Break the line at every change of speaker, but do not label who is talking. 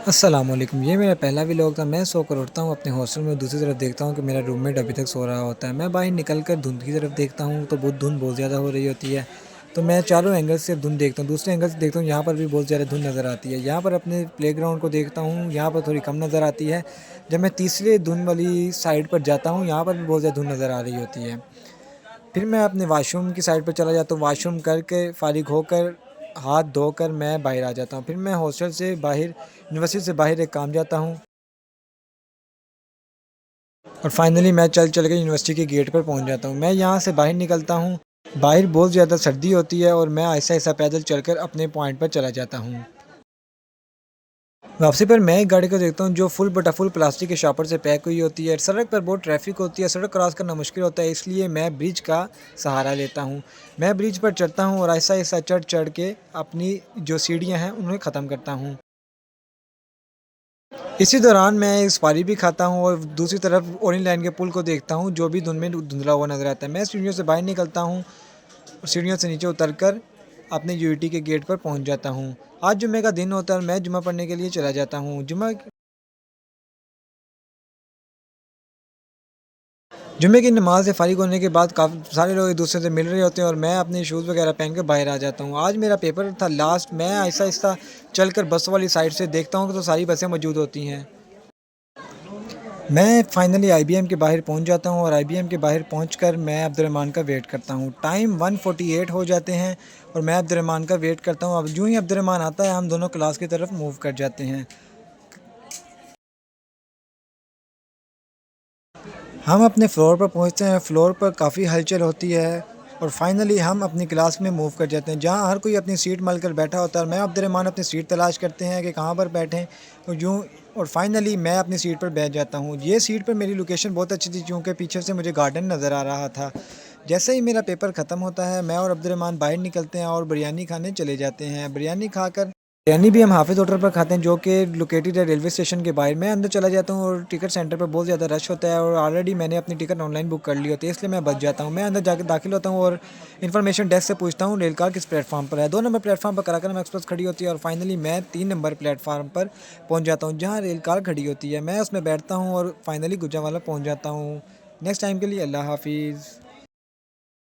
अस्सलामुअलैकुम। ये मेरा पहला व्लॉग था। मैं सोकर उठता हूँ अपने हॉस्टल में, दूसरी तरफ देखता हूँ कि मेरा रूममेट अभी तक सो रहा होता है। मैं बाहर निकल कर धुंध की तरफ देखता हूँ तो धुंध बहुत ज़्यादा हो रही होती है। तो मैं चारों एंगल से धुंध देखता हूँ, दूसरे एंगल से देखता हूँ, यहाँ पर भी बहुत ज़्यादा धुंध नज़र आती है। यहाँ पर अपने प्लेग्राउंड को देखता हूँ, यहाँ पर थोड़ी कम नज़र आती है। जब मैं तीसरे धुंध वाली साइड पर जाता हूँ, यहाँ पर भी बहुत ज़्यादा धुंध नज़र आ रही होती है। फिर मैं अपने वॉशरूम की साइड पर चला जाता हूँ, वॉशरूम करके फ़ारिग होकर हाथ धोकर मैं बाहर आ जाता हूँ। फिर मैं हॉस्टल से बाहर, यूनिवर्सिटी से बाहर एक काम जाता हूँ और फाइनली मैं चल के यूनिवर्सिटी के गेट पर पहुंच जाता हूं। मैं यहां से बाहर निकलता हूं। बाहर बहुत ज़्यादा सर्दी होती है और मैं ऐसा पैदल चलकर अपने पॉइंट पर चला जाता हूं। वापसी पर मैं एक गाड़ी को देखता हूं जो फुल बटा फुल प्लास्टिक के शॉपर से पैक हुई होती है। सड़क पर बहुत ट्रैफिक होती है, सड़क क्रॉस करना मुश्किल होता है, इसलिए मैं ब्रिज का सहारा लेता हूं। मैं ब्रिज पर चढ़ता हूं और ऐसा चढ़ के अपनी जो सीढ़ियां हैं उन्हें ख़त्म करता हूं। इसी दौरान मैं एक सुपारी भी खाता हूँ और दूसरी तरफ ओरेंज लाइन के पुल को देखता हूँ जो भी धुंध में धुंधला हुआ नज़र आता है। मैं सीढ़ियों से बाहर निकलता हूँ और सीढ़ियों से नीचे उतरकर अपने यूनिटी के गेट पर पहुँच जाता हूँ। आज जुम्मे का दिन होता है और मैं जुम्मा पढ़ने के लिए चला जाता हूँ। जुम्मे की नमाज से फ़ारिग होने के बाद काफ़ी सारे लोग एक दूसरे से मिल रहे होते हैं और मैं अपने शूज़ वगैरह पहन के बाहर आ जाता हूँ। आज मेरा पेपर था लास्ट। मैं आहिस्ता-आहिस्ता चलकर बस वाली साइड से देखता हूँ तो सारी बसें मौजूद होती हैं। मैं फाइनली आईबीएम के बाहर पहुंच जाता हूं और आईबीएम के बाहर पहुंचकर मैं अब्दुर्रहमान का वेट करता हूं। टाइम 1:48 हो जाते हैं और मैं अब्दुर्रहमान का वेट करता हूं। अब यूं ही अब्दुर्रहमान आता है, हम दोनों क्लास की तरफ मूव कर जाते हैं। हम अपने फ्लोर पर पहुंचते हैं। फ्लोर पर काफ़ी हलचल होती है और फाइनली हम अपनी क्लास में मूव कर जाते हैं जहां हर कोई अपनी सीट मल कर बैठा होता है और मैं अब्दुर्रहमान अपनी सीट तलाश करते हैं कि कहां पर बैठें। तो यूं और फाइनली मैं अपनी सीट पर बैठ जाता हूं। ये सीट पर मेरी लोकेशन बहुत अच्छी थी क्योंकि पीछे से मुझे गार्डन नज़र आ रहा था। जैसे ही मेरा पेपर ख़त्म होता है मैं और अब्दुर्रहमान बाहर निकलते हैं और बिरयानी खाने चले जाते हैं। बिरयानी भी हम हाफिज़ होटल पर खाते हैं जो कि लोकेटेड है रेलवे स्टेशन के बाहर। मैं अंदर चला जाता हूँ और टिकट सेंटर पर बहुत ज़्यादा रश होता है और ऑलरेडी मैंने अपनी टिकट ऑनलाइन बुक कर ली होती है, इसलिए मैं बच जाता हूँ। मैं अंदर जाकर दाखिल होता हूँ और इन्फॉर्मेशन डेस्क से पूछता हूँ रेल कार किस प्लेटफॉर्म पर है। 2 नंबर प्लेटफॉर्म पर कराकरम एक्सप्रेस खड़ी होती है और फाइनली मैं 3 नंबर प्लेटफॉर्म पर पहुँच जाता हूँ जहाँ रेल कार खड़ी होती है। मैं उसमें बैठता हूँ और फाइनली गुजरांवाला पहुँच जाता हूँ। नेक्स्ट टाइम के लिए अल्लाह हाफिज़।